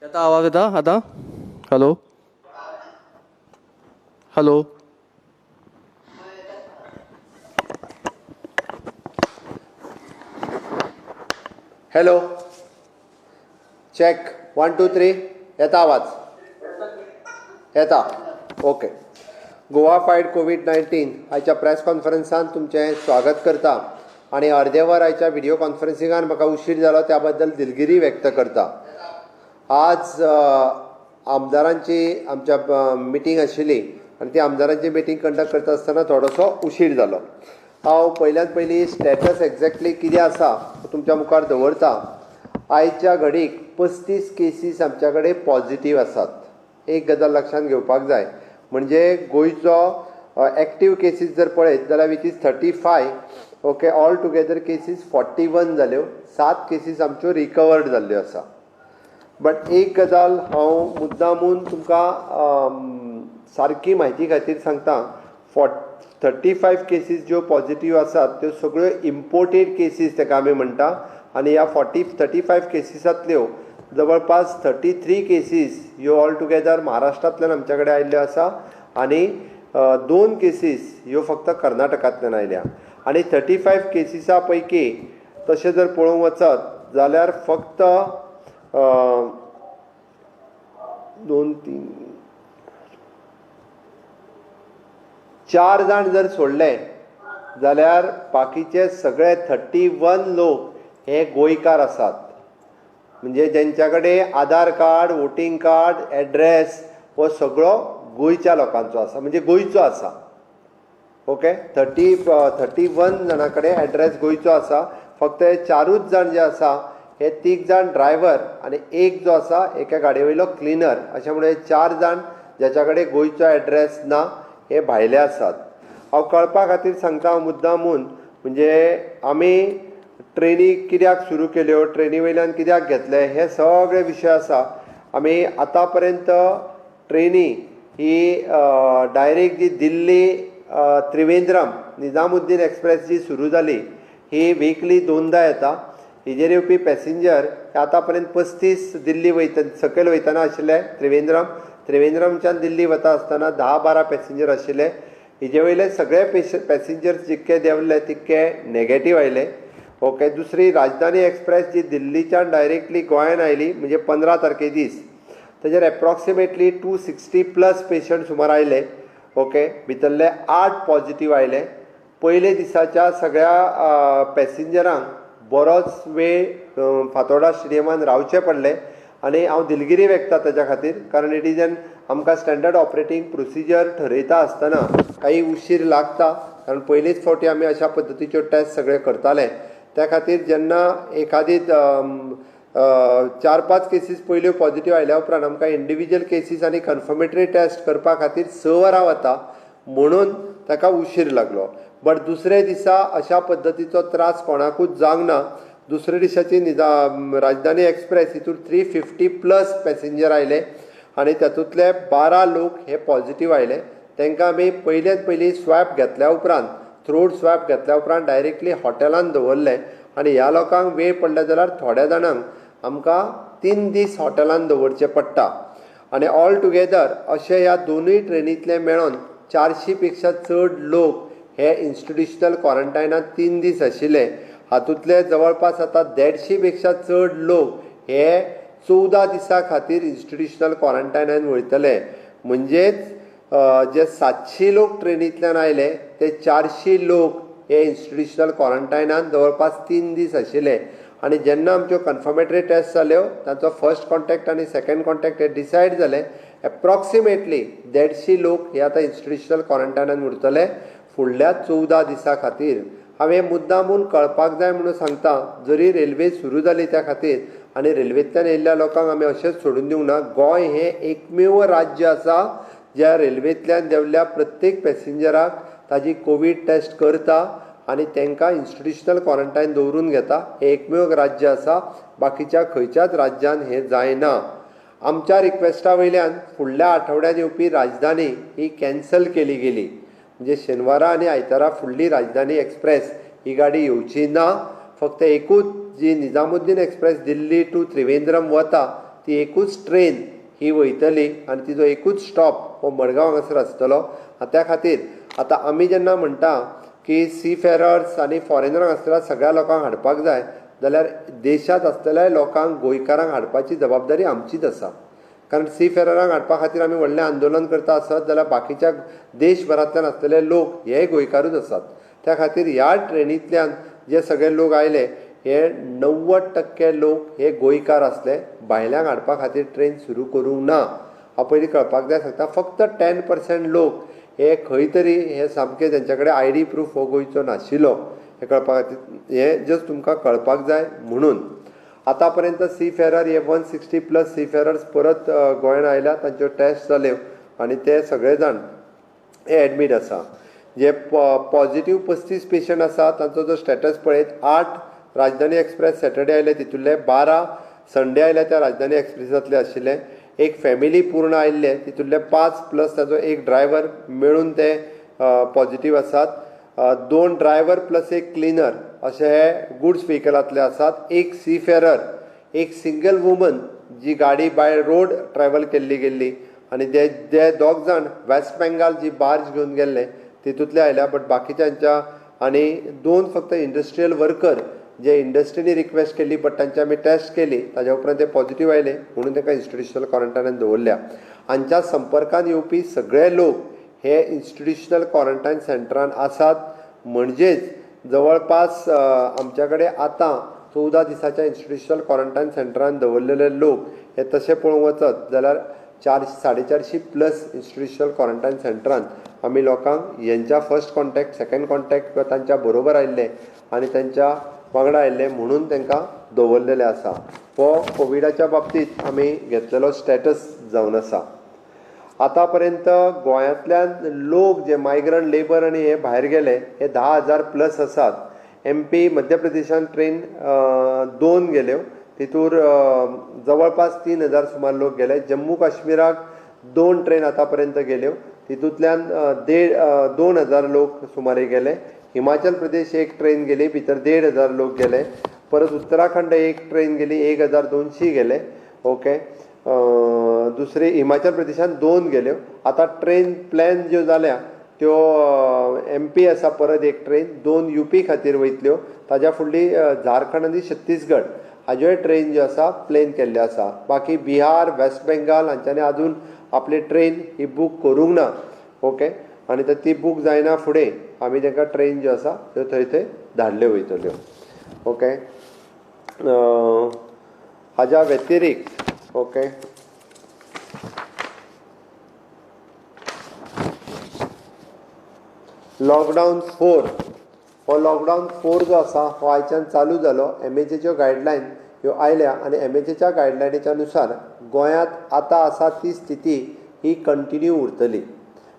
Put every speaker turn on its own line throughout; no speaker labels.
येता आवाज येता आता? Hello hello.
हॅलो चेक 1 2 3 येता आवाज येता ओके. गोवा फायट कोविड-19 आयच्या प्रेस कॉन्फरन्सान तुमचें स्वागत करता आनी अर्दे वर आयच्या व्हिडिओ कॉन्फरन्सिंगान म्हाका उशीर जालो त्या बद्दल दिलगिरी व्यक्त करता. आज आमदारांची आमच्या मिटींग आशिल्ली आनी ती आमदारांची मिटींग कंडक्ट करता आसतना थोडोसो उशीर जालो. हांव पयल्यान पयलीं स्टेटस एक्झॅक्टली कितें आसा तुमच्या मुखार दवरता. आयच्या घडीक 35 केसीस आमच्या कडेन पॉझिटीव आसात. एक गजाल लक्षांत घेवपाक जाय म्हणजे गोंयचो एक्टीव केसीस जर पळयत जाल्यार which is 35. Okay, all together cases 41 जाल्यो. 7 केसीस आमच्यो रिकवर्ड जाल्ल्यो आसा. बट एक गजाल हांव मुद्दामून तुमकां सारकी म्हायती खातीर सांगता. 35 केसीस ज्यो पॉझिटीव आसात त्यो सगळ्यो इम्पोर्टेड केसीस ताका आमी म्हणटा. आनी ह्या 35 केसीसांतल्यो जवळपास 33 केसीस ह्यो ऑल टुगेदर महाराष्ट्रांतल्यान आमच्या कडेन आयिल्ल्यो आसा आनी 2 केसीस ह्यो फक्त कर्नाटकांतल्यान आयल्या. आनी 35 केसीसां पैकी तशें जर पळोवंक वचत जाल्यार फक्त 4 जाण जर सोडले जाल्यार बाकीचे सगळे 31 लोक हे गोंयकार आसात. म्हणजे जेंच्या कडेन आधार कार्ड, वोटींग कार्ड, एड्रेस हो सगळो गोंयच्या लोकांचो आसा, म्हणजे गोंयचो आसा. ओके, 31 जाणां कडेन एड्रेस गोंयचो आसा. फक्त हे 4च जाण जे आसा हे 3 जाण ड्रायव्हर आनी एक जो आसा एका गाडये वयलो क्लिनर. अशें म्हणून 4 जाण जेच्या कडेन गोंयचो एड्रेस ना हे भायले आसात. हांव कळपा खातीर सांगता मुद्दामून म्हणजे आमी ट्रेनी कित्याक सुरू केल्यो, ट्रेनी वयल्यान कित्याक घेतले, हे सगळे विशय आसा. आमी आतां पर्यंत ट्रेनी ही डायरेक्ट जी दिल्ली त्रिवेंद्रम निजामुद्दीन एक्सप्रेस जी सुरू जाली ही वीकली 2दा येता. हिजेर येवपी पॅसेंजर आतां पर्यंत 35 दिल्ली वयता सकयल वयतना आशिल्ले त्रिवेंद्रमच्यान दिल्ली वता आसतना 10-12 पॅसेंजर आशिल्ले. हिजे वयले सगळे पॅसेंजर्स जितके देंवले तितके नेगेटीव आयले. ओके, दुसरी राजधानी एक्सप्रेस जी दिल्लीच्यान डायरेक्टली गोंयांत आयली म्हणजे 15 तारखे दीस, ताजेर एप्रॉक्सिमेटली 260+ पेशंट सुमार आयले. ओके, भितरले 8 पॉझिटीव आयले. पयले दिसाच्या सगळ्या पॅसेंजरांक बरोच वेळ फातोर्डा स्टेडियमान रावचें पडलें आनी हांव दिलगिरी व्यक्त ताच्या खातीर. कारण इट इज आमकां स्टँडर्ड ऑपरेटींग प्रोसिजर ठरयता आसतना काही उशीर लागता. कारण पयलींच फावटी आमी अशा पद्दतीच्यो टेस्ट सगळे करताले. त्या खातीर जेन्ना एखादी 4-5 केसीस पयल्यो पॉझिटीव आयल्या उपरांत आमकां इंडिविज्युअल केसीस आनी कन्फर्मेटरी टेस्ट करपा खातीर 6 वरां वता म्हणून ताका उशीर लागलो. बट दुसरे दिसा अशा पद्दतीचो त्रास कोणाकूच जावंक ना. दुसरे दिसाची राजधानी एक्सप्रेस हितून 350+ पॅसेंजर आयले आनी तातूंतले 12 लोक हे पॉझिटीव आयले. तांकां आमी पयली स्वॅब घेतल्या उपरांत थ्रोट स्वॅब घेतल्या उपरांत डायरेक्टली हॉटेलांत दवरले आनी ह्या लोकांक वेळ पडले जाल्यार थोड्या जाणांक आमकां 3 दीस हॉटेलांत दवरचें पडटा. आनी ऑल टुगेदर अशे ह्या दोनूय ट्रेनींतले मेळोन 400 पेक्षा चड लोक हे इन्स्टिट्युशनल क्वॉरंटायनांत 3 दीस आशिल्ले. हातूंतले जवळपास आतां 150 पेक्षा चड लोक हे 14 दिसां खातीर इन्स्टिट्युशनल क्वॉरंटायनांत वयतले. म्हणजेच जे 700 लोक ट्रेनींतल्यान आयले ते 400 लोक हे इन्स्टिट्युशनल क्वॉरंटायनांत जवळपास 3 दीस आशिल्ले. आनी जेन्ना आमच्यो कन्फर्मेटरी टेस्ट जाल्यो तांचो फर्स्ट कॉन्टॅक्ट आनी सेकंड कॉन्टॅक्ट हे डिसायड जाले. एप्रॉक्सिमेटली 150 लोक हे आतां इन्स्टिट्युशनल क्वॉरंटायनांत उरतले फुडल्या 14 दिसां खातीर. हांवें मुद्दामून कळपाक जाय म्हणून सांगता. जरी रेल्वे सुरू जाली त्या खातीर आनी रेल्वेंतल्यान येयल्ल्या लोकांक आमी अशेंच सोडून दिवंक ना. गोंय हें एकमेव राज्य आसा ज्या रेल्वेंतल्यान देंवल्ल्या प्रत्येक पॅसेंजराक ताजी कोवीड टेस्ट करता आनी तांकां इन्स्टिट्युशनल क्वॉरंटायन दवरून घेता. हें एकमेव राज्य आसा. बाकीच्या खंयच्याच राज्यांत हें जायना. आमच्या रिक्वेस्टा वयल्यान फुडल्या आठवड्यात येवपी राजधानी ही कॅन्सल केली गेली. म्हणजे शेनवारा आनी आयतारा फुडली राजधानी एक्सप्रेस ही गाडी येवची ना. फक्त एकूच जी निजामुद्दीन एक्सप्रेस दिल्ली टू त्रिवेंद्रम वता ती एकूच ट्रेन ही वयतली आनी तिजो एकूच स्टॉप हो मडगांव हांगासर आसतलो. त्या खातीर आतां आमी जेन्ना म्हणटा की सी फेरर्स आनी फॉरेनरांक आसतल्या सगळ्या लोकांक हाडपाक जाय, जाल्यार देशांत आसतल्या लोकांक गोंयकारांक हाडपाची जबाबदारी आमचीच आसा. कारण सी फेररांक हाडपा खातीर आमी व्हडलें आंदोलन करता आसत जाल्यार बाकीच्या देशभरांतल्यान आसलेले लोक हे गोंयकारूच आसात. त्या खातीर ह्या ट्रेनींतल्यान जे सगळे लोक आयले हे 90% लोक हे गोंयकार आसले. भायल्यांक हाडपा खातीर ट्रेन सुरू करूंक ना. हांव पयलीं कळपाक जाय सांगता, फक्त 10% लोक हे खंय तरी हे सामके तेंच्या कडेन ID प्रूफ हो गोंयचो नाशिल्लो हे कळपा खातीर, हे जस्ट तुमकां कळपाक जाय म्हणून. आतां पर्यंत सी फेरर हे 160+ सी फेरर्स परत गोंयांत आयल्या, तांच्यो टेस्ट जाल्यो आनी ते सगळे जाण हे एडमीट आसा. जे पॉझिटिव्ह 35 पेशंट आसा तांचो जो स्टेटस पळयत, 8 राजधानी एक्सप्रेस सॅटर्डे आयले, तितूंतले 12 संडे आयले त्या राजधानी एक्सप्रेसांतले आशिल्ले. एक फॅमिली पूर्ण आयिल्ले, तितूंतले 5 प्लस ताजो एक ड्रायव्हर मेळून ते पॉझिटिव्ह आसात. 2 ड्रायव्हर प्लस एक क्लिनर अशे हे गुड्स व्हेकलांतले आसात. एक सी फेरर, एक सिंगल वुमन जी गाडी बाय रोड ट्रॅव्हल केल्ली गेल्ली आनी जे दोग जाण वेस्ट बेंगाल जी बार्ज घेवन गेल्ले तितूंतले आयल्या. बट बाकीच्यांच्या आनी 2 फक्त इंडस्ट्रियल वर्कर जे इंडस्ट्रीनी रिक्वेस्ट केल्ली बट तांची आमी टेस्ट केली, ताज्या उपरांत ते पॉझिटिव्ह आयले म्हणून तांकां इन्स्टिट्युशनल क्वॉरंटायनान दवरल्या. हांच्या संपर्कांत येवपी सगळे लोक हे इन्स्टिट्युशनल क्वॉरंटायन सेंटरान आसात. म्हणजेच जवळपास आमच्या कडेन आतां 14 दिसाच्या इन्स्टिट्युशनल क्वॉरंटायन सेंटरान दवरलेले लोक हे तशें पळोवंक वचत जाल्यार 450+ इन्स्टिट्युशनल क्वॉरंटायन सेंटरान आमी लोकांक हेंच्या फर्स्ट कॉन्टॅक्ट, सेकंड कॉन्टॅक्ट किंवा तांच्या बरोबर आयिल्ले आनी तांच्या वांगडा आयिल्ले म्हणून तांकां दवरलेले आसा. हो कोविडाच्या बाबतींत आमी घेतलेलो स्टेटस जावन आसा. आतां पर्यंत गोंयांतल्यान लोक जे मायग्रंट लेबर आनी हे भायर गेले हे 10,000+ आसात. MP मध्य प्रदेशान ट्रेन 2 गेल्यो, तितूर जवळपास 3,000 सुमार लोक गेले. जम्मू काश्मीराक 2 ट्रेन आतां पर्यंत गेल्यो, तितूंतल्यान 2,000 लोक सुमारे गेले. हिमाचल प्रदेश एक ट्रेन गेली, भितर 1,500 लोक गेले. परत उत्तराखंड एक ट्रेन गेली, 1,200 गेले. ओके, दुसरी हिमाचल प्रदेशान 2 गेल्यो. आतां ट्रेन प्लॅन ज्यो जाल्या त्यो MP आसा परत एक ट्रेन 2 UP खातीर वयतल्यो. ताज्या फुडली झारखंड आनी छत्तीसगड हाज्योय ट्रेन ज्यो आसा प्लॅन केल्ल्यो आसा. बाकी बिहार, वेस्ट बेंगाल हांच्यांनी आजून आपली ट्रेन ही बूक करूंक ना. ओके, आनी ती बूक जायना फुडें आमी तांकां ट्रेन ज्यो आसा त्यो थंय धाडल्यो वयतल्यो. ओके, हाज्या व्यतिरिक्त ओके लॉकडावन 4 हो लॉकडावन 4 जो आसा हो आयच्यान चालू जालो. MHAच्यो गायडलायन ह्यो आयल्या आनी MHAच्या गायडलायनीच्या नुसार गोंयांत आतां आसा ती स्थिती ही कंटिन्यू उरतली.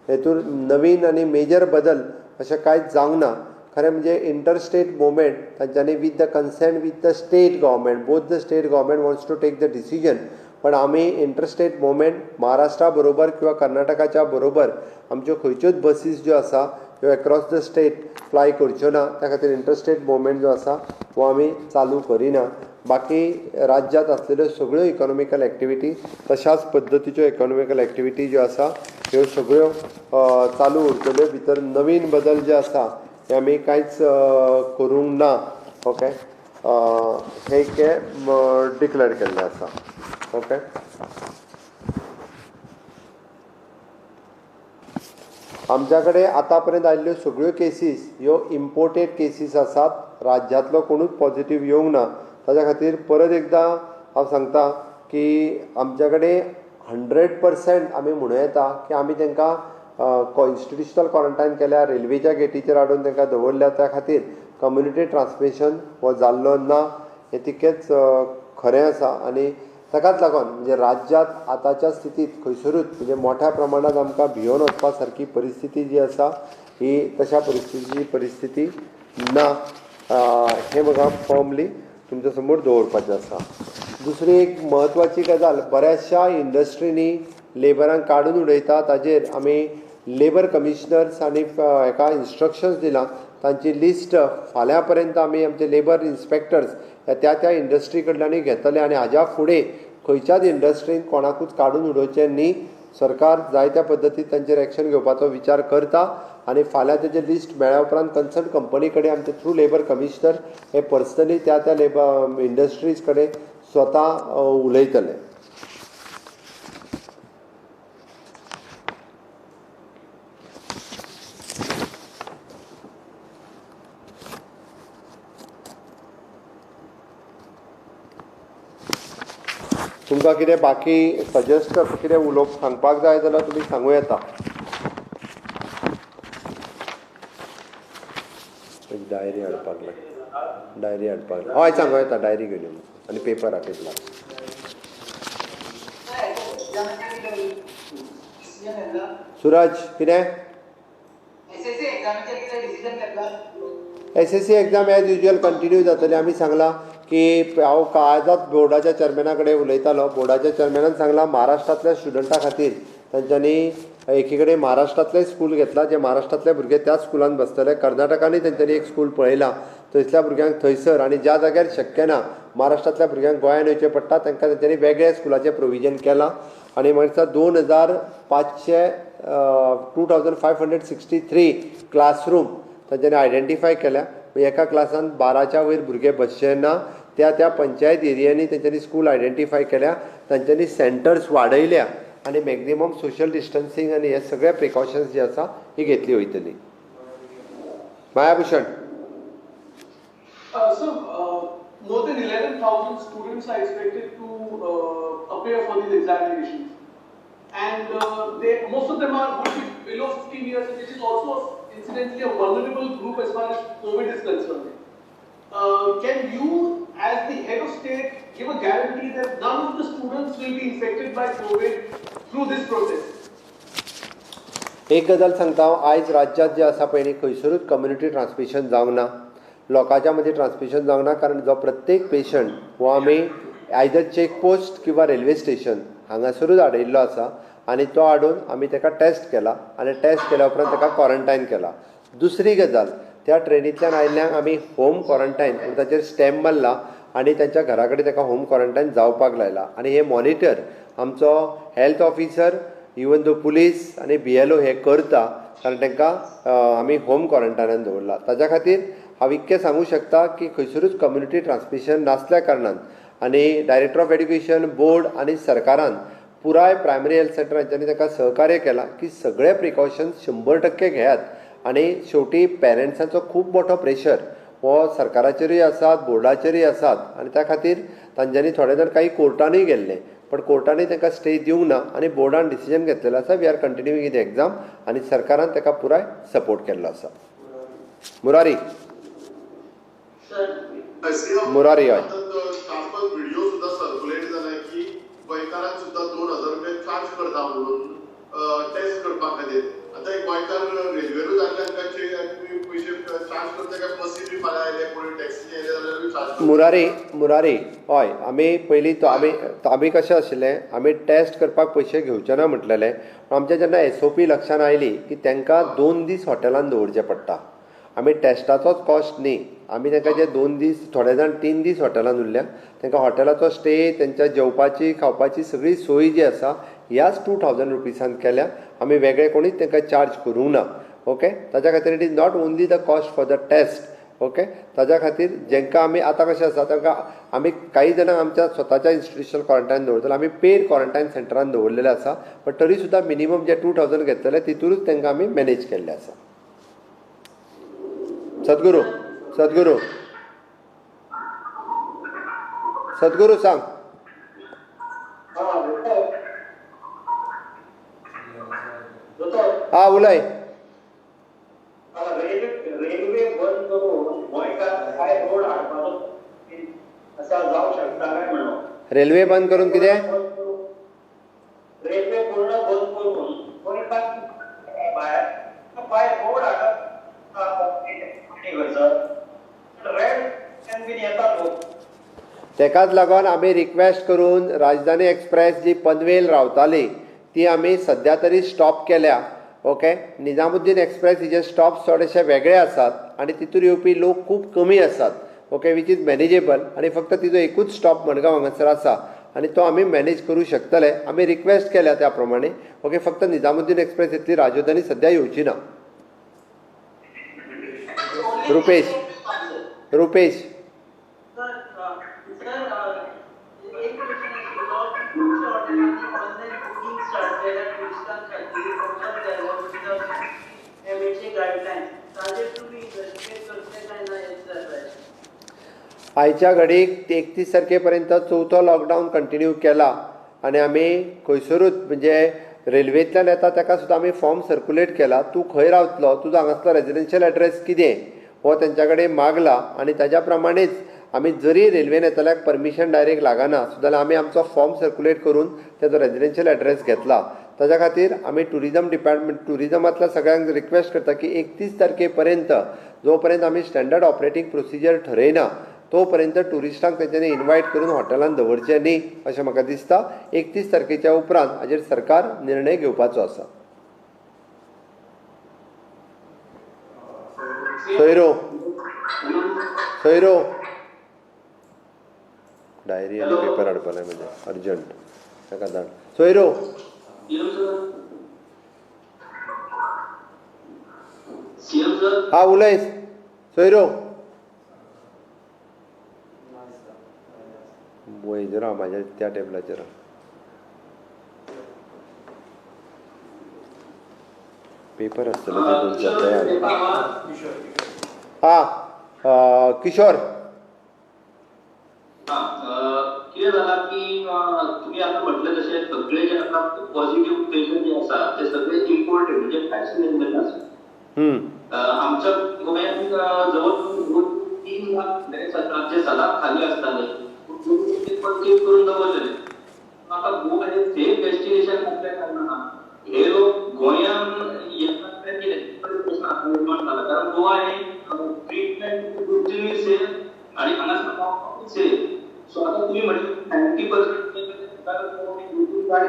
हेतून नवीन आनी मेजर बदल अशें कांयच जावंक ना. खरें म्हणजे इंटरस्टेट मुवमेंट तांच्यांनी with the consent with the state government, both the state government wants to take the decision. पण आमी इंटरस्टेट मुवमेंट महाराष्ट्रा बरोबर किंवा कर्नाटकाच्या बरोबर आमच्यो खंयच्योच बसीस ज्यो आसा ह्यो अक्रॉस द स्टेट फ्लाय करच्यो ना. त्या खातीर इंटरस्टेट मुवमेंट जो आसा हो आमी चालू करिना. बाकी राज्यांत आसलेल्यो सगळ्यो इकॉनॉमिकल एक्टिविटी तशाच पद्दतीच्यो इकॉनॉमिकल एक्टिविटी ज्यो आसा ह्यो सगळ्यो चालू उरतल्यो. भितर नवीन बदल जे आसा हे आमी कांयच करूंक ना. ओके, हे डिक्लेअर केल्लें आसा. ओके, आमच्या कडेन आतां पर्यंत आयिल्ल्यो सगळ्यो केसीस ह्यो इम्पोर्टेड केसीस आसात. राज्यांतलो कोणूच पॉझिटिव्ह येवंक ना. ताच्या खातीर परत एकदां हांव सांगता की आमच्या कडेन 100% आमी म्हणूं येता की आमी तांकां इन्स्टिट्युशनल क्वॉरंटायन केल्या, रेल्वेच्या गेटीचेर हाडून तांकां दवरल्या. त्या खातीर कम्युनिटी ट्रान्समिशन हो जाल्लो ना हें तितकेंच खरें आसा. आनी ताकाच लागून म्हणजे राज्यांत आतांच्या स्थितींत खंयसरूच म्हणजे मोठ्या प्रमाणांत आमकां भियोन वचपा सारकी परिस्थिती जी आसा ही तशा परिस्थिती ना. हें म्हाका फर्मली तुमच्या समोर दवरपाचें आसा. दुसरी एक म्हत्वाची गजाल, बऱ्याचशा इंडस्ट्रीनी लेबरांक काडून उडयता. ताजेर आमी लेबर कमिशनर्स आनी हेका इन्स्ट्रक्शन्स दिलां. तांची लिस्ट फाल्यां पर्यंत आमी आमचे लेबर इन्स्पेक्टर्स त्या इंडस्ट्री कडल्यानूय घेतले आनी हाज्या फुडें खंयच्याच इंडस्ट्रीन कोणाकूच काडून उडोवचें न्ही. सरकार जायत्या पद्दतीन तांचेर एक्शन घेवपाचो विचार करता आनी फाल्यां तेजें लिस्ट मेळ्ळ्या उपरांत कन्सर्न कंपनी कडेन आमचे थ्रू लेबर कमिशनर हे पर्सनली त्या लेबर इंडस्ट्रीज कडेन स्वता उलयतले. तुमकां कितें बाकी सजेस्ट कितें उलोवप सांगपाक जाय जाल्यार तुमी सांगूं येता. डायरी हाडपाक जाय, डायरी हाडपाक जाय. हय सांगूं येता, डायरी घेवन यो आनी पेपर आपयतला. सुरज कितें SSC exam as usual continue जातली. आमी सांगलां की हांव आयजच बोर्डाच्या चेअरमॅना कडेन उलयतालो. बोर्डाच्या चेअरमॅनान सांगलां महाराष्ट्रांतल्या स्टुडंटा खातीर तांच्यांनी एकी कडेन महाराष्ट्रांतलें स्कूल घेतलां जे महाराष्ट्रांतले भुरगे त्याच स्कुलान बसतले. कर्नाटकानूय तेंच्यांनी एक स्कूल पळयलां. थंयसल्या भुरग्यांक थंयसर आनी ज्या जाग्यार शक्य ना महाराष्ट्रांतल्या भुरग्यांक गोंयांत येवचें पडटा तांकां तेंच्यांनी वेगळ्या स्कुलाचें प्रोविजन केलां. आनी म्हणटा 2563 क्लासरूम तांच्यांनी आयडेंटिफाय केल्या. एका क्लासान 12च्या वयर भुरगे बसचे ना. त्या पंचायत एरियांनी तेंच्यांनी स्कूल आयडेंटिफाय केल्या. तांच्यांनी सेंटर्स वाडयल्या आनी मॅक्झिमम सोशल डिस्टन्सींग आनी हे सगळे प्रिकॉशन्स जी आसा ही घेतली वयतली. मायाभूषण
So, more than 11,000 students are expected to appear for these examinations, and most of them would be below 15 years, which is also incidentally a vulnerable group as far as COVID is concerned. Can you, as the head of state, give a guarantee that none of the students will be infected by COVID through this process?
एक गजाल सांगता हांव, आयज राज्यांत जे आसा पळय न्ही खंयसरूच कम्युनिटी ट्रान्समिशन जावंक ना, लोकांच्या मदीं ट्रान्समिशन जावंक ना. कारण जो प्रत्येक पेशंट हो आमी आयदर चेकपोस्ट किंवा रेल्वे स्टेशन हांगासरूच हाडिल्लो आसा आनी तो हाडून आमी ताका टेस्ट केला आनी टेस्ट केल्या उपरांत ताका क्वॉरंटायन केला. दुसरी गजाल, त्या ट्रेनींतल्यान आयिल्ल्यांक आमी होम क्वॉरंटायन ताचेर स्टॅम्प मारला आनी तांच्या घरा कडेन ताका होम क्वॉरंटायन जावपाक लायला. आनी हे मॉनिटर आमचो health officer, even though police आनी BLO हे करता, कारण तांकां आमी होम क्वॉरंटायनान दवरला. ताच्या खातीर हांव इतकें सांगूं शकता की खंयसरूच कम्युनिटी ट्रान्समिशन नासल्या कारणान आनी डायरेक्टर ऑफ एड्युकेशन, बोर्ड आनी सरकारान पुराय प्रायमरी हेल्थ सेंटरांच्यांनी ताका सहकार्य केलां की सगळे प्रिकॉशन्स 100% घेयात. आनी शेवटी पेरंट्सांचो खूब मोठो प्रेशर हो सरकाराचेरूय आसात, बोर्डाचेरूय आसात आनी त्या खातीर तांच्यांनी थोडे जाण काही कोर्टानूय गेल्ले, पण कोर्टानूय तांकां स्टे दिवंक ना आनी बोर्डान डिसिजन घेतलेलो आसा we are continuing in the exam आनी सरकारान ताका पुराय सपोर्ट केल्लो आसा. मुरारी मुरारी हय
व्हिडिओ सुद्धा सर्क्युलेट जाला की गोंयकारांक सुद्धा 2000 रुपया चार्ज करता म्हणून टेस्ट करपा खातीर. आतां गोंयकार रेल्वेरूच जाल्ल्यान पयशे चार्ज करता काय बसी बी फाल्यां आयले कोणी टॅक्सी आयले जाल्यार चार्ज.
मुरारी हय, आमी पयलीं आमी कशें आशिल्लें, आमी टेस्ट करपाक पयशे घेवचे ना म्हटलेले. आमच्या जेन्ना SOP लक्षांत आयली की तांकां 2 दीस हॉटेलान दवरचें पडटा. आमी टेस्टाचोच कॉस्ट न्ही, आमी तांकां जे 2 दीस, थोडे जाण 3 दीस हॉटेलान उरल्या, तांकां हॉटेलाचो स्टे, तेंच्या जेवपाची खावपाची सगळी सोय जी आसा ह्याच 2000 रुपीसान केल्या. आमी वेगळे कोणीच तांकां चार्ज करूंक ना. ओके, ताच्या खातीर it is not only the cost for the test. Okay, ताच्या खातीर जेंकां आमी आतां कशें आसा तांकां आमी काही जाणांक आमच्या स्वताच्या इन्स्टिट्युशनल क्वॉरंटायन दवरतले, आमी पेड क्वॉरंटायन सेंटरान दवरलेले आसा. बट तरी सुद्दां मिनिमम जे 2000 घेतलेले तितूरूच तांकां आमी मॅनेज केल्ले आसा. सद्गुरू सांग. हा उलय.
रेल्वे बंद करून गोंयकार काय रोड हाडपाचो असा जावं शकता काय म्हणून.
रेल्वे बंद करून कितें?
रेल्वे पूर्ण बंद करून गोंयकार भायर रोड हाडप रेड कॅन बी येता लोक.
तेकाच लागून आमी रिक्वेस्ट करून राजधानी एक्सप्रेस जी पनवेल रावताली ती आमी सद्या तरी स्टॉप केल्या. ओके, निजामुद्दीन एक्सप्रेस हिचे स्टॉप्स थोडेशे वेगळे आसात आनी तितून येवपी लोक खूब कमी आसात. Okay, which is manageable. आनी फक्त तिजो एकूच स्टॉप मडगांव हांगासर आसा आणि तो आम्ही मॅनेज करू शकतले. आम्ही रिक्वेस्ट केल्या त्या प्रमाणे. ओके, फक्त निजामुद्दीन एक्सप्रेस इतली राजधानी सध्या येवची ना. रुपेश रुपेश आयच्या घडीक 31 तारखेपर्यंत चवथो लॉकडावन कंटिन्यू केला आणि आमी खंयसरूच म्हणजे रेल्वेंतल्यान येता ताका सुद्दां आमी फॉर्म सर्क्युलेट केला. तूं खंय रावतलो, तुजो हांगासलो रेजिडेन्शियल एड्रेस कितें हो तेंच्या कडेन मागला आणि ताज्या प्रमाणेच आमी जरी रेल्वेन येतल्याक परमिशन डायरेक्ट लागना सुद्दां आमी आमचो फॉर्म सर्क्युलेट करून तेजो रेजिडेन्शियल एड्रेस घेतला. ताज्या खातीर आमी टुरिजम डिपार्टमेंट टुरिजमांतल्या सगळ्यांक रिक्वेस्ट करता की 31 तारखेपर्यंत जो पर्यंत आमी स्टँडर्ड ऑपरेटींग प्रोसिजर ठरयना तो पर्यंत टुरिस्टांक तेंच्यांनी इन्वायट करून हॉटेलांत दवरचें न्ही अशें म्हाका दिसता. 31 तारखेच्या उपरांत हाजेर सरकार निर्णय घेवपाचो आसा. सोयरो डायरी आनी पेपर हाडपाले म्हणजे अर्जंट ताका धाड. सोयरो हा उलय सोयरो वयर राव म्हाज्या त्या टेबलाचेर पेपर आसतले हा किशोर
कितें जाला की तुम्ही आता म्हटलं तशें सगळे जे आता पॉझिटिव्ह पेशंट जे आसा ते सगळे इम्पोर्टेड म्हणजे वॅक्सिनेटेड आसा. आमच्या गोंयांत जवळ 3 लाख जे सदांच खाली असताले परचेज करून दवरलेले. आता गोवा हे सेफ डेस्टिनेशन असल्या कारणान हे लोक गोंयान येतात ते निर्माण झाला. कारण गोवा हे ट्रीटमेंट सेफ आणि हांगासर सेफ. सो आता तुम्ही म्हटलं 90%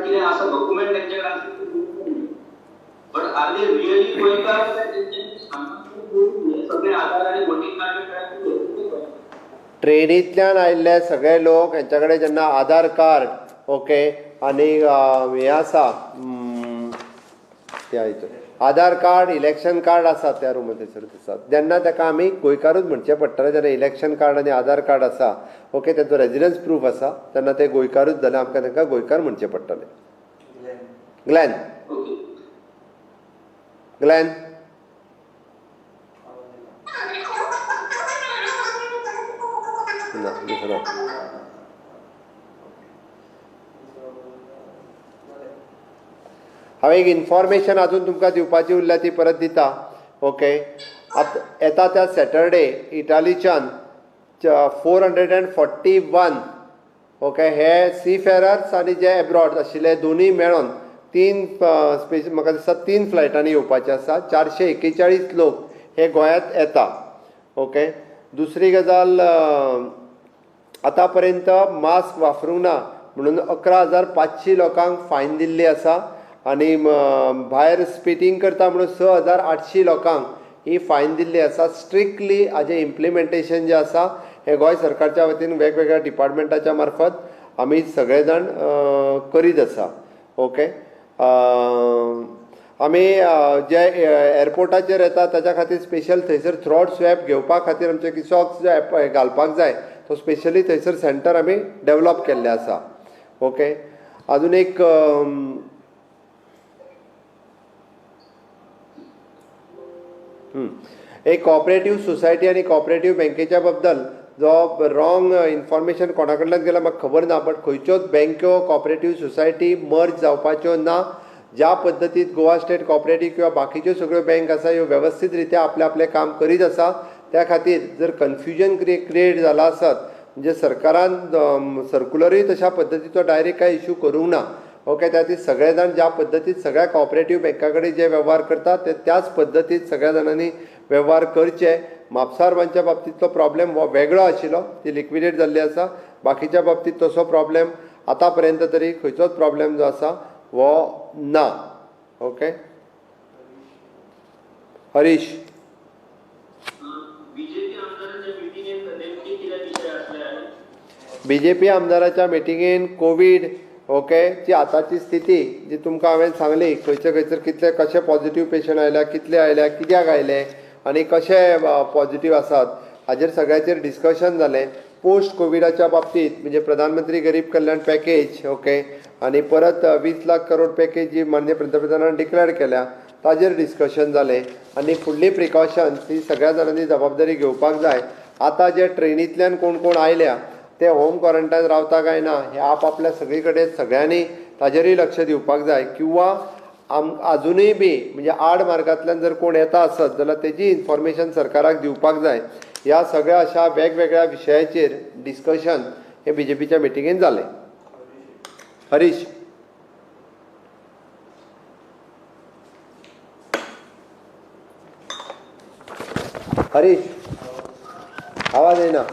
कितें असं डॉक्युमेंट त्यांच्याकडे असतील पण आर दे रिअली गोंयकार सगळे आधार आणि वोटिंग कार्ड
ट्रेनींतल्यान आयिल्ले सगळे लोक हेंच्या कडेन जेन्ना आधार कार्ड ओके आनी हें आसा त्या हितून आधार कार्ड इलेक्शन कार्ड आसा त्या रूम थंयसर आसा तेन्ना ताका आमी गोंयकारूच म्हणचें पडटलें. जेन्ना इलेक्शन कार्ड आनी आधार कार्ड आसा ओके तेंचो रेजिडन्स प्रूफ आसा तेन्ना ते गोंयकारूच जाल्यार आमकां तांकां गोंयकार म्हणचें पडटलें. ग्लॅन ग्लॅन ना दुसरो हांवें एक इन्फॉर्मेशन अजून तुमकां दिवपाची उरल्या ती परत दिता. ओके येता त्या सॅटरडे इटालीच्यान 441 ओके हे सीफेरर्स आनी जे एब्रॉड आशिल्ले दोनूय मेळोन 3 म्हाका दिसता 3 फ्लायटांनी येवपाचे आसा. 441 लोक हे गोंयांत येता. ओके दुसरी गजाल आतां पर्यंत मास्क वापरूंक ना म्हणून 11,500 लोकांक फायन दिल्ली आसा आनी भायर स्पिटींग करता म्हणून 6,800 लोकांक ही फायन दिल्ली आसा. स्ट्रिक्टली हाजें इम्प्लिमेंटेशन जें आसा हें गोंय सरकारच्या वतीन वेगवेगळ्या डिपार्टमेंटाच्या मार्फत आमी सगळे जाण करीत आसा. ओके आमी जे एअरपोर्टाचेर येता ताच्या खातीर स्पेशल थंयसर थ्रॉट स्वॅब घेवपा खातीर आमचे किसॉक्स जे घालपाक जाय तो स्पेशली थंयसर सेंटर आमी डेवलॉप केल्ले आसा. ओके अजून एक कॉपरेटीव सोसायटी आनी कॉपरेटीव बँकेच्या बद्दल जो रॉंग इन्फॉर्मेशन कोणा कडल्यान गेला म्हाका खबर ना बट खंयच्योच बँक्यो कॉपरेटीव सोसायटी मर्ज जावपाच्यो ना. ज्या पद्दतीत गोवा स्टेट कॉपरेटीव किंवा बाकीच्यो सगळ्यो बँक आसा ह्यो वेवस्थीत रित्या आपलें आपलें काम करीत आसा. त्या खातीर जर कन्फ्युजन क्रिएट जाला आसत म्हणजे सरकारान सर्क्युलरूय तशा पद्दतीचो डायरेक्ट कांय इश्यू करूंक ना. ओके त्या खातीर सगळे जाण ज्या पद्दतीत सगळ्या कॉपरेटीव बँका कडेन जे वेव्हार करतात ते त्याच पद्दतीत सगळ्या जाणांनी वेव्हार करचे. म्हापसार बाबतींतलो प्रॉब्लेम हो वेगळो आशिल्लो ती लिक्विडेट जाल्ली आसा. बाकीच्या बाबतींत तसो प्रॉब्लेम आतां पर्यंत तरी खंयचोच प्रॉब्लेम जो आसा वो ना. ओके हरीश BJP आमदाराच्या मिटिंगेन कोविड ओके ची आताची स्थिती जी तुमकां हांवें सांगली खंयसर कितले कशे पॉझिटिव्ह पेशंट आयल्या कितले आयल्या कित्याक आयले आनी कशे पॉझिटिव्ह आसात हाजेर सगळ्याचेर डिस्कशन जालें. पोस्ट कोविडाच्या बाबतींत म्हणजे प्रधानमंत्री गरीब कल्याण पॅकेज ओके आनी परत 20 लाख करोड पॅकेज जी माननीय पंतप्रधानान डिक्लेअर केल्या ताजेर डिस्कशन जालें आनी फुडली प्रिकॉशन्स ही सगळ्या जाणांनी जबाबदारी घेवपाक जाय. आतां जे ट्रेनींतल्यान कोण कोण आयल्या ते होम क्वॉरंटायन रावता काय ना हे आपल्या सगळी कडेन सगळ्यांनी ताजेरूय लक्ष दिवपाक जाय किंवा अजुनूय बी म्हणजे आड मार्गांतल्यान जर कोण येता आसत जाल्यार तेजी इन्फॉर्मेशन सरकाराक दिवपाक जाय. ह्या सगळ्या अशा वेगवेगळ्या विशयाचेर डिस्कशन हे BJPच्या मिटिंगेन जालें. हरीश आवाज येना.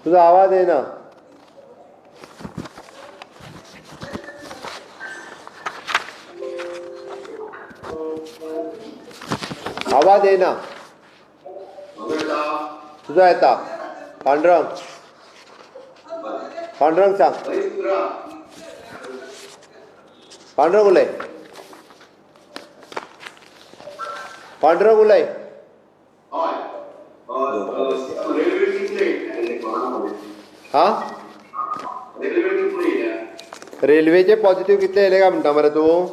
तुझा आवाज येना. आवाज येना. तुझा येता. पांडुरंग सांग. पांडुरंग उलय. हा रेल्वेचे पॉझिटिव्ह कितले येयले काय म्हणटा मरे तूं.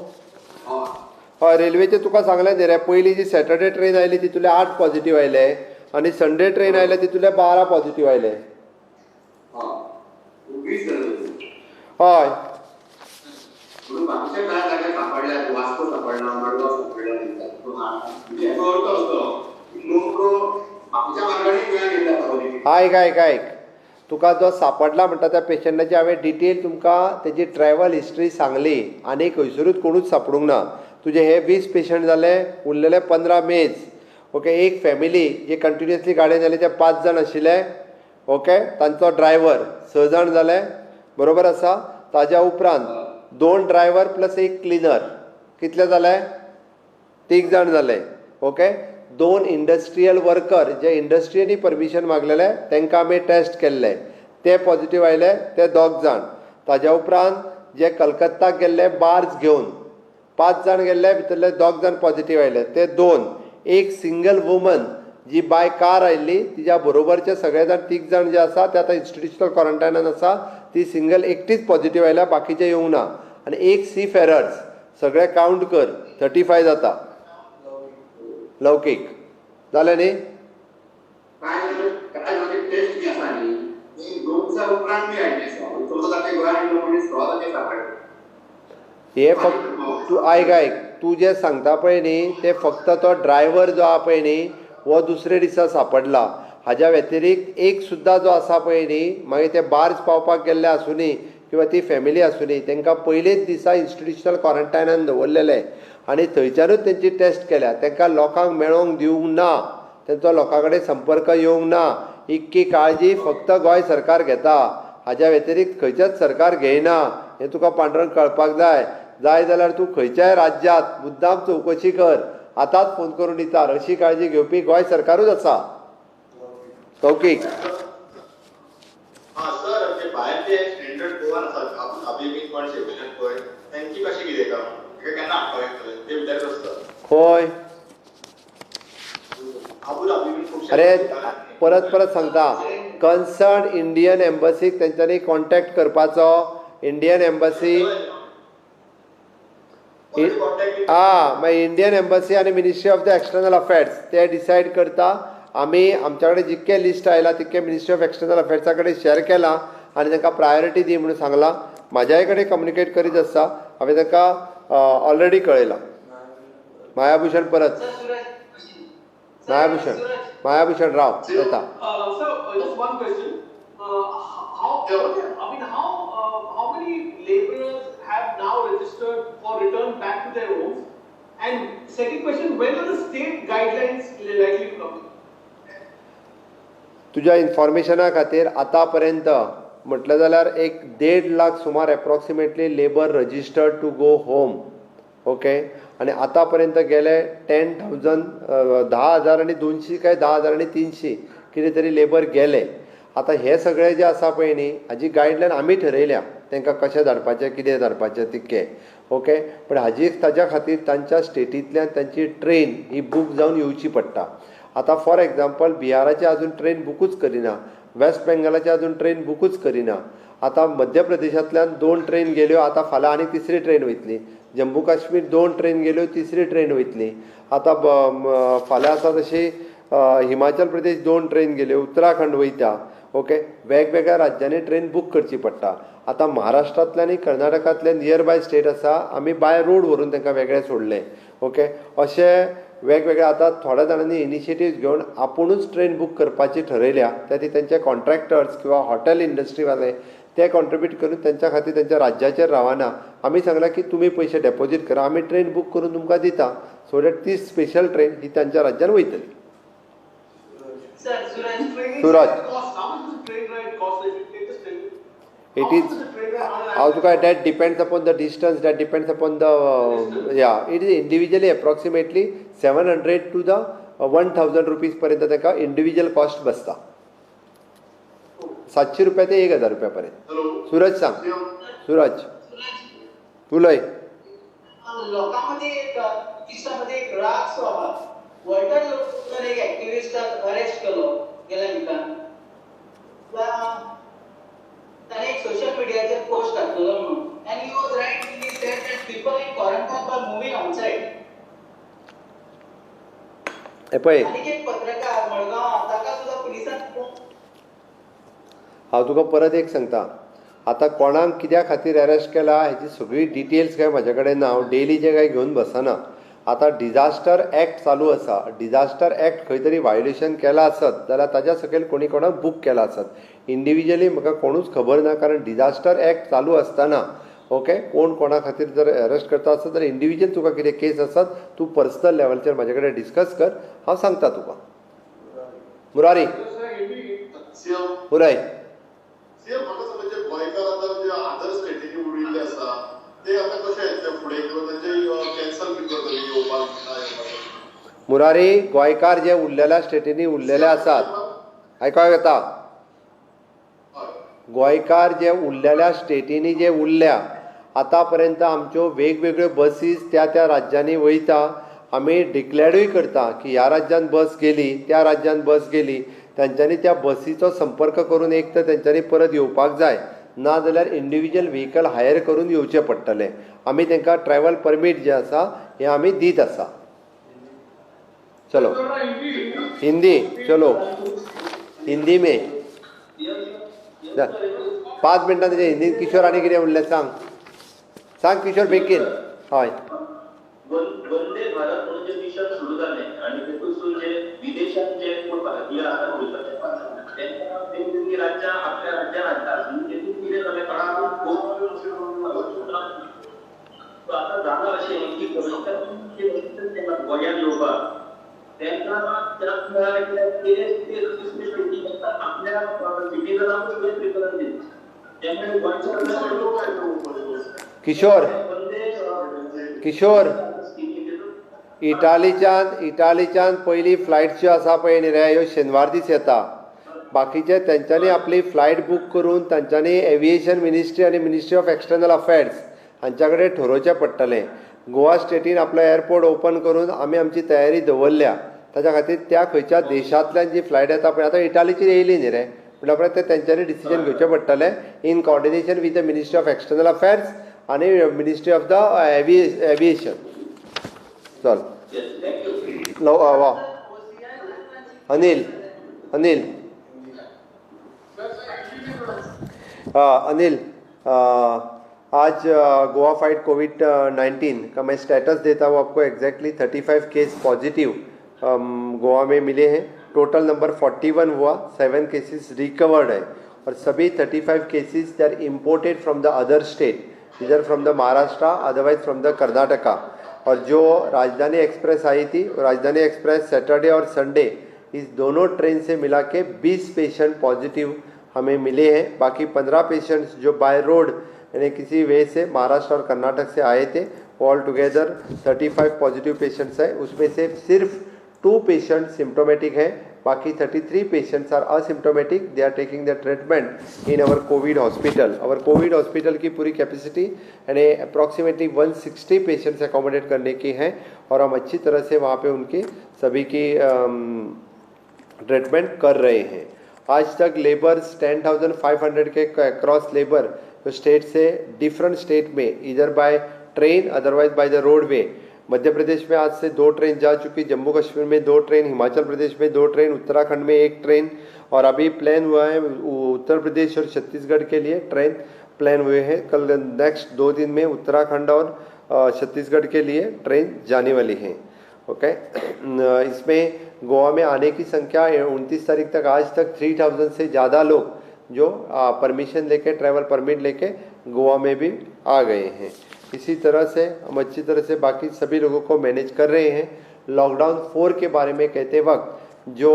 हय रेल्वेचे तुका सांगलें न्ही रे पयलीं जी सॅटर्डे ट्रेन आयली तितूंतले 8 पॉझिटिव्ह आयले आनी संडे ट्रेन आयले तितूंतले 12 पॉझिटिव्ह आयले. हय आयक तुका जो सापडला म्हणटा त्या पेशंटाची हांवें डिटेल तुमकां तेजी ट्रॅव्हल हिस्ट्री सांगली आनी खंयसरूच कोणूच सापडूंक ना. तुजे हे 20 पेशंट जाले उरलेले 15 मेज ओके. एक फॅमिली जे कंटिन्युअसली गाडयेन जाले ते 5 जाण आशिल्ले ओके. तांचो ड्रायव्हर 6 जाण जाले बरोबर आसा. ताज्या उपरांत 2 ड्रायव्हर प्लस 1 क्लिनर कितले जाले 3 जाण जाले ओके. 2 इंडस्ट्रियल वर्कर जे इंडस्ट्रियनी परमिशन मागलेले तांकां आमी टेस्ट केल्ले ते पॉझिटिव्ह आयले ते 2 जाण. ताज्या उपरांत जे कलकत्ताक गेल्ले बार्स घेवन 5 जाण गेल्ले भितरले 2 जाण पॉझिटिव्ह आयले ते 2. एक सिंगल वुमन जी बाय कार आयिल्ली तिच्या बरोबरचे सगळे जाण 3 जाण जे आसा ते आतां इन्स्टिट्युशनल क्वॉरंटायनान आसा. ती सिंगल एकटीच पॉझिटिव्ह आयल्या बाकीचे येवंक ना. आनी एक सी फेरर्स सगळे कावंट कर 35 जाता. लौकीक जालें न्ही. हे फक्त तूं आयक तूं जे सांगता पळय न्ही ते फक्त तो ड्रायव्हर जो आहा पळय न्ही हो दुसरे दिसा सापडला. हाज्या व्यतिरिक्त एक सुद्दां जो आसा पळय न्ही मागीर ते बार्स पावपाक गेल्ले आसुनी किंवा ती फॅमिली आसुनी तांकां पयलेच दिसा इन्स्टिट्युशनल क्वॉरंटायनान दवरलेले आनी थंयच्यानूच तेंची टेस्ट केल्या. तांकां लोकांक मेळोवंक दिवंक ना. तांचो लोकां कडेन संपर्क येवंक ना. इतकी काळजी फक्त गोंय सरकार घेता. हाज्या व्यतिरिक्त खंयचेच सरकार घेयना हें तुका पांडुरंग कळपाक जाय. जाय जाल्यार तूं खंयच्याय राज्यांत मुद्दाम चवकशी कर. आतांच फोन करून दिता अशी काळजी घेवपी गोंय सरकारूच आसा. लौकीक
भायरचे स्टँडर्ड गोवन आसात आबिबीन कोण शेफिल्ल्यान पळय तांची कशी कितें काम केन्ना हाडपाक ते विचारत आसता.
खंय
आबू आबिबीन खूब
अरे परत सांगता कन्सर्न इंडियन एम्बसीक तेंच्यांनी कॉन्टॅक्ट करपाचो. इंडियन एम्बसी मागीर इंडियन एम्बसी आनी ministry of the external affairs ते डिसायड करता. आमी आमच्या कडेन जितके लिस्ट आयला तितके मिनिस्ट्री ऑफ एक्सटर्नल अफेर्सा कडेन शेअर केला आनी तांकां प्रायोरिटी दी म्हणून सांगलां. म्हाज्याय कडेन कम्युनिकेट करीत आसता. हांवें तांकां ऑलरेडी कळयलां. मायाभूषण परत मायाभूषण राव येता.
How many laborers have now registered for return back to their homes? And second question, when are the state guidelines likely to come?
तुझ्या इन्फॉर्मेशना खातीर आतां पर्यंत म्हटलें जाल्यार एक 1.5 लाख सुमार approximately labour registered to go home okay. आणि आतापर्यंत गेले 10,000 10,000 आणि 200 काय 10,000 आणि 300 कितें तरी लेबर गेले. आता हे सगळे जे आसा पळय न्ही हाजी गायडलायन आमी ठरयल्या तांकां कशें धाडपाचें कितें धाडपाचें तितकें ओके. पण ताज्या खातीर तांच्या स्टेटींतल्यान तांची ट्रेन ही बूक जावन येवची पडटा. आता फॉर एग्जाम्पल बिहाराची अजून ट्रेन बुकूच करिना, वेस्ट बेंगलाची अजून ट्रेन बुकूच करिना. आता मध्य प्रदेशांतल्यान 2 ट्रेन गेल्यो, आता फाल्यां आनी 3री ट्रेन वयतली. जम्मू काश्मीर 2 ट्रेन गेल्यो, 3री ट्रेन वयतली. आता फाल्यां आसा तशी हिमाचल प्रदेश 2 ट्रेन गेल्यो, उत्तराखंड वयता ओके. वेगवेगळ्या राज्यांनी ट्रेन बूक करची पडटा. आता महाराष्ट्रांतल्यान आनी कर्नाटकांतले नियर बाय स्टेट आसा आमी बाय रोड व्हरून तांकां वेगळे सोडले ओके. अशें वेगवेगळे आता थोड्या जाणांनी इनिशिएटीव्ह घेवन आपुणूच ट्रेन बूक करपाची ठरयल्या. त्याती तेंचे कॉन्ट्रॅक्टर्स किंवा हॉटेल इंडस्ट्रीवाले ते कॉन्ट्रिब्यूट करून त्यांच्या खातीर त्यांच्या राज्याचेर रावना. आमी सांगलां की तुमी पयशे डेपॉझीट करा, आमी ट्रेन बूक करून तुमकां दिता सो दॅट ती स्पेशल ट्रेन ही तांच्या राज्यान वयतली. Suraj.
How much does a train ride cost? If you take this train,
It
how
is
much does a train ride on an
how to guide that depends upon the distance, that depends upon the it is individually approximately 700 to the 1,000 rupees पर्यंत ताका individual cost बसता. 700 रुपया ते 1,000 रुपया पर्यंत.
Hello
Suraj सांग. सूरज उलय.
लोकांमध्ये एक किस्सामध्ये एक राग स्वभाव वॉल्टर लोकांनी एक ऍक्टिव्हिस्ट अरेस्ट केलो गेल्या विकान. त्याने एक सोशल मीडियाचेर पोस्ट घातलेलो म्हणून and he was right in the said that people in quarantine are moving outside.
हे पळय
आणि एक पत्रकार मडगांव ताका सुद्धा पुलिसांनी
हांव तुका परत एक सांगता. आता कोणाक कित्या खातीर अरेस्ट केला हेची सगळी डिटेल्स काय म्हाजे कडेन ना, हांव डेलीचे काय घेवन बसना. आता डिझास्टर ॲक्ट चालू आसा. डिझास्टर ॲक्ट खंय तरी वायोलेशन केला आसत जाल्यार ताज्या सकयल कोणी कोणाक बूक केला आसत. इंडिविज्युअली म्हाका कोणूच खबर ना, कारण डिझास्टर ॲक्ट चालू आसतना ओके कोण कोणा खातीर जर अरेस्ट करता आसत जाल्यार इंडिविज्युअल तुका कितें केस आसत तूं पर्सनल लेवलचेर म्हाजे कडेन डिस्कस कर, हांव सांगता तुका. मुरारी पुराय.
सीएम म्हाका समजचे गोंयकार आतां जे अदर स्टेटींनी उरिल्ले आसा ते आतां कशे येतले फुडें किंवा तांचे कॅन्सल बी करतले येवपाक.
मुरारी, गोंयकार जे उरलेल्या स्टेटींनी उरलेले आसात, आयकूंक येता? गोंयकार जे उरलेल्या स्टेटींनी जे उरल्या आतां पर्यंत आमच्यो वेगवेगळ्यो बसीस त्या त्या राज्यांनी वयता. आमी डिक्लेरूय करता की ह्या राज्यान बस गेली, त्या राज्यान बस गेली. तांच्यांनी त्या बसीचो संपर्क करून एक तर तांच्यांनी परत येवपाक जाय, ना जाल्यार इंडिविज्युअल व्हेकल हायर करून येवचें पडटलें. आमी तांकां ट्रॅव्हल परमीट जे आसा हें आमी दीत आसा. चलो हिंदी चलो हिंदी में 5 मिनटां तेजे हिंदीन किशोर आनी कितें उरलें सांग. सांग किशोर बेगीन. हय
वंदे भारत म्हणून जे मिशन सुरू झाले आणि तेतून जे विदेशात जे कोण भारतीय आहात त्यांना वेगवेगळी राज्य आपल्या राज्यात हाडटात. तेतून कितें जालें काळात आता झालं अशें की गोंयांत येवपाक त्यांना चान्स मेळ्ळा की ते आपल्या सिटीजनांकूच प्रिफरन्स दिता. त्यामुळे
किशोर किशोर इटालीच्यान पयली फ्लायट्स ज्यो आसा पळय न्ही रे ह्यो शेनवार दीस येता. बाकीचे तेंच्यांनी आपली फ्लायट बूक करून तांच्यांनी एविएशन मिनिस्ट्री आनी मिनिस्ट्री ऑफ एक्सटर्नल अफेर्स हांच्या कडेन ठरोवचें पडटलें. गोवा स्टेटीन आपलो एअरपोर्ट ओपन करून आमी आमची तयारी दवरल्या. ताच्या खातीर त्या खंयच्या देशांतल्यान जी फ्लायट येता पळय आतां इटालीची येयली न्ही रे म्हणल्यार ते तेंच्यांनी डिसिजन घेवचें पडटलें in coordination with the ministry of external affairs आनी मिनिस्ट्री ऑफ द एविएशन. चल वा अनिल अनिल अनिल आज गोवा फाइट कोविड-19 का मैं स्टेटस देता हूँ आपको. एग्जैक्टली 35 केस पॉजिटिव गोवा में मिले हैं. टोटल नंबर 41 हुआ. 7 केसेस रिकवर्ड है और सभी 35 cases they are imported from the other state, इधर from the Maharashtra otherwise from the Karnataka. और जो राजधानी एक्सप्रेस आई थी, राजधानी एक्सप्रेस सैटरडे और संडे इस दोनों ट्रेन से मिला के 20 पेशेंट पॉजिटिव हमें मिले हैं. बाकी 15 पेशेंट्स जो बाय रोड यानी किसी वे से महाराष्ट्र और कर्नाटक से आए थे ऑल टुगेदर 35 पॉजिटिव पेशेंट्स है, उसमें से सिर्फ 2 पेशेंट सिम्टोमेटिक हैं, बाकी 33 patients are asymptomatic. They are taking the treatment in our Covid hospital. Our Covid hospital की पूरी कैपेसिटी यानी अप्रॉक्सीमेटली 160 पेशेंट्स अकोमोडेट करने की हैं और हम अच्छी तरह से वहाँ पे उनकी सभी की ट्रीटमेंट कर रहे हैं. आज तक लेबर्स 10,500 के क्रॉस लेबर जो स्टेट से डिफरेंट स्टेट में इधर by train otherwise by the roadway. Madhya Pradesh में आज से 2 ट्रेन जा चुकी, जम्मू कश्मीर में 2 ट्रेन, हिमाचल प्रदेश में 2 ट्रेन, उत्तराखंड में 1 ट्रेन और अभी प्लान हुआ है उत्तर प्रदेश और छत्तीसगढ़ के लिए ट्रेन प्लान हुए हैं. कल नेक्स्ट 2 दिन में उत्तराखंड और छत्तीसगढ़ के लिए ट्रेन जाने वाली हैं. ओके. इसमें गोवा में आने की संख्या 29 तारीख तक आज तक 3000 से ज़्यादा लोग जो परमिशन लेके ट्रैवल परमिट लेके गोवा में भी आ गए हैं. इसी तरह से हम अच्छी तरह से बाकी सभी लोगों को मैनेज कर रहे हैं. लॉकडाउन 4 के बारे में कहते वक्त जो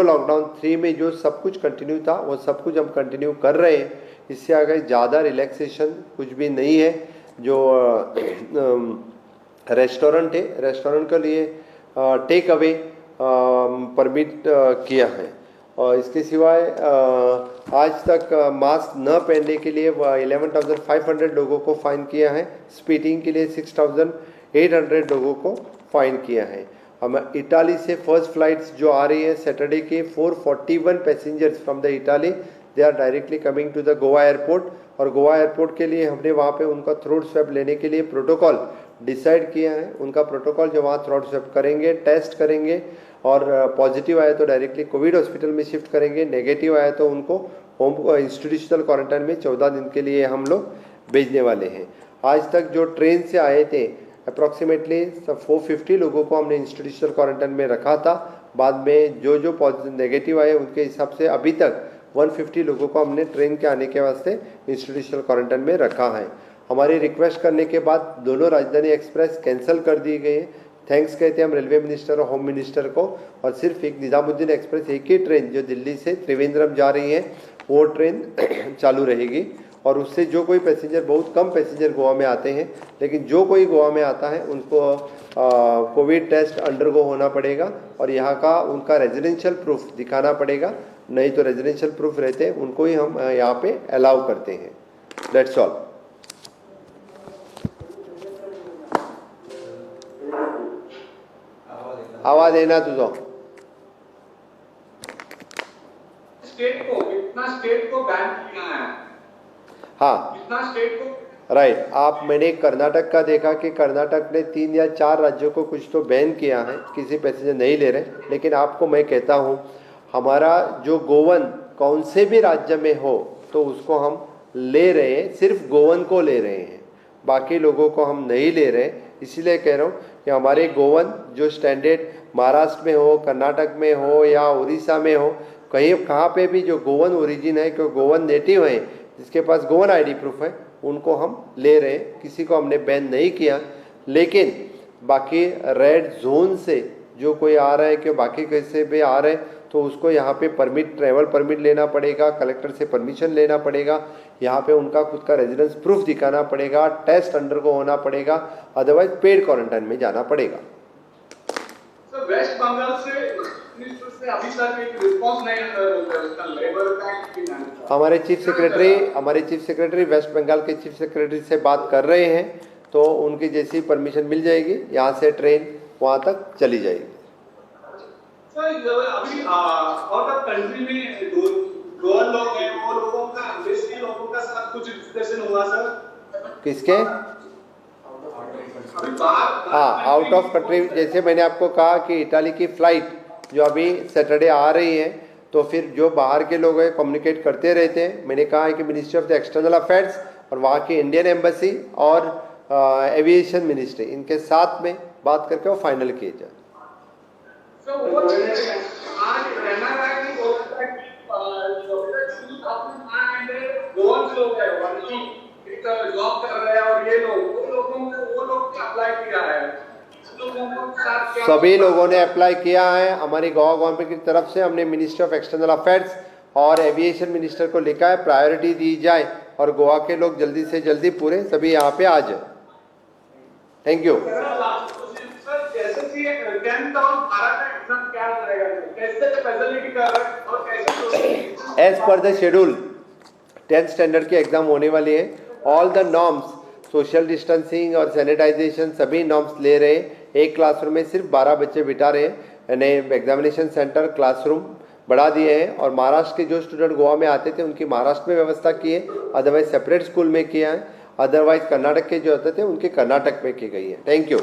लॉकडाउन 3 में जो सब कुछ कंटिन्यू था वो सब कुछ हम कंटिन्यू कर रहे हैं. इससे आगे ज़्यादा रिलैक्सेशन कुछ भी नहीं है. जो रेस्टोरेंट है, रेस्टोरेंट के लिए टेक अवे परमिट किया है. और इसके सिवाय आज तक मास्क न पहनने के लिए 11,500 लोगों को फाइन किया है. स्पीडिंग के लिए 6,800 लोगों को फाइन किया है. हम इटाली से फर्स्ट फ्लाइट्स जो आ रही है सैटरडे के 441 passengers from the Italy they are directly coming to the Goa airport. और गोवा एयरपोर्ट के लिए हमने वहाँ पे उनका थ्रोट स्वैप लेने के लिए प्रोटोकॉल डिसाइड किया है. उनका प्रोटोकॉल जो वहाँ थ्रोट स्वैप करेंगे, टेस्ट करेंगे और पॉजिटिव आया तो डायरेक्टली कोविड हॉस्पिटल में शिफ्ट करेंगे, नेगेटिव आया तो उनको होम इंस्टीट्यूशनल क्वारंटाइन में 14 दिन के लिए हम लोग भेजने वाले हैं. आज तक जो ट्रेन से आए थे अप्रॉक्सीमेटली 450 लोगों को हमने इंस्टीट्यूशनल क्वारंटाइन में रखा था. बाद में जो नेगेटिव आए उनके हिसाब से अभी तक 150 लोगों को हमने ट्रेन के आने के वास्ते इंस्टीट्यूशनल क्वारंटाइन में रखा है. हमारी रिक्वेस्ट करने के बाद दोनों राजधानी एक्सप्रेस कैंसिल कर दी गई है. थैंक्स कहते हैं हम रेलवे मिनिस्टर और होम मिनिस्टर को. और सिर्फ एक निजामुद्दीन एक्सप्रेस एक ही ट्रेन जो दिल्ली से त्रिवेंद्रम जा रही है वो ट्रेन चालू रहेगी. और उससे जो कोई पैसेंजर, बहुत कम पैसेंजर गोवा में आते हैं, लेकिन जो कोई गोवा में आता है उनको कोविड टेस्ट अंडरगो होना पड़ेगा और यहाँ का उनका रेजिडेंशियल प्रूफ दिखाना पड़ेगा. नहीं तो रेजिडेंशियल प्रूफ रहते हैं उनको ही हम यहाँ पे अलाउ करते हैं. That's all. आवाज आहे ना तुझा.
स्टेट को इतना स्टेट को बैन किया है.
हाँ
इतना स्टेट को
राइट. आप मैंने कर्नाटक का देखा कि कर्नाटक ने 3 या 4 राज्यों को कुछ तो बैन किया है, किसी पैसेंजर नहीं ले रहे. लेकिन आपको मैं कहता हूँ हमारा जो गोवन कौन से भी राज्य में हो तो उसको हम ले रहे हैं, सिर्फ गोवन को ले रहे हैं, बाकी लोगों को हम नहीं ले रहे. इसीलिए कह रहा हूँ कि हमारे गोवन जो स्टैंडर्ड महाराष्ट्र में हो, कर्नाटक में हो या उड़ीसा में हो, कहीं कहाँ पे भी जो गोवन ओरिजिन है, जो गोवन नेटिव है, जिसके पास गोवन आईडी प्रूफ है, उनको हम ले रहे हैं. किसी को हमने बैन नहीं किया. लेकिन बाकी रेड जोन से जो कोई आ रहा है कि बाकी कैसे भी आ रहे हैं तो उसको यहाँ पे परमिट, ट्रैवल परमिट लेना पड़ेगा, कलेक्टर से परमिशन लेना पड़ेगा, यहाँ पे उनका खुद का रेजिडेंस प्रूफ दिखाना पड़ेगा, टेस्ट अंडरगो होना पड़ेगा, अदरवाइज पेड क्वारंटाइन में जाना पड़ेगा.
सर वेस्ट बंगाल से मिनिस्टर से अभी तक एक रिस्पांस नहीं है लेबर का.
हमारे चीफ सेक्रेटरी वेस्ट बंगाल के चीफ सेक्रेटरी से बात कर रहे हैं तो उनकी जैसी परमिशन मिल जाएगी यहाँ से ट्रेन वहाँ तक चली जाएगी.
सर अभी आउट ऑफ कंट्री में दो लोग हैं, वो लोगों का, देश के लोगों का साथ कुछ डिस्कशन हुआ सर?
किसके?
अभी बाहर,
हाँ, आउट ऑफ कंट्री. जैसे मैंने आपको कहा कि इटाली की फ्लाइट जो अभी सैटरडे आ रही है तो फिर जो बाहर के लोग हैं कम्युनिकेट करते रहते हैं. मैंने कहा है कि ministry of the external affairs और वहाँ की इंडियन एम्बेसी और एविएशन मिनिस्ट्री इनके साथ में बात करके वो फाइनल किए जाए.
सर वो आज रहना है कि वो गोवन लोग हैं, एक जॉब कर रहे हैं और ये लोग अप्लाई किया है.
सभी लोगों ने अप्लाई किया है. हमारी गोवा गवर्नमेंट की तरफ से हमने मिनिस्ट्री ऑफ एक्सटर्नल अफेयर्स और एविएशन मिनिस्टर को लिखा है प्रायोरिटी दी जाए और गोवा के लोग जल्दी से जल्दी पूरे सभी यहाँ पे आ जाए। Thank you.
सर जैसे कि 10th और 12 का एग्जाम क्या रहेगा, कैसे फैसिलिटी कर रहे हैं और कैसे
as per the schedule 10th standard की एग्जाम होने वाली है। All the norms, social distancing और सैनिटाइजेशन सभी नॉर्म्स ले रहे हैं। एक क्लासरूम में सिर्फ 12 बच्चे बिठा रहे हैं, यानी एग्जामिनेशन सेंटर क्लासरूम बढ़ा दिए हैं। और महाराष्ट्र के जो स्टूडेंट गोवा में आते थे उनकी महाराष्ट्र में व्यवस्था की है, अदरवाइज सेपरेट स्कूल में किया है। अदरवाइज कर्नाटक के जो होते थे उनके कर्नाटक में की गई है। Thank you.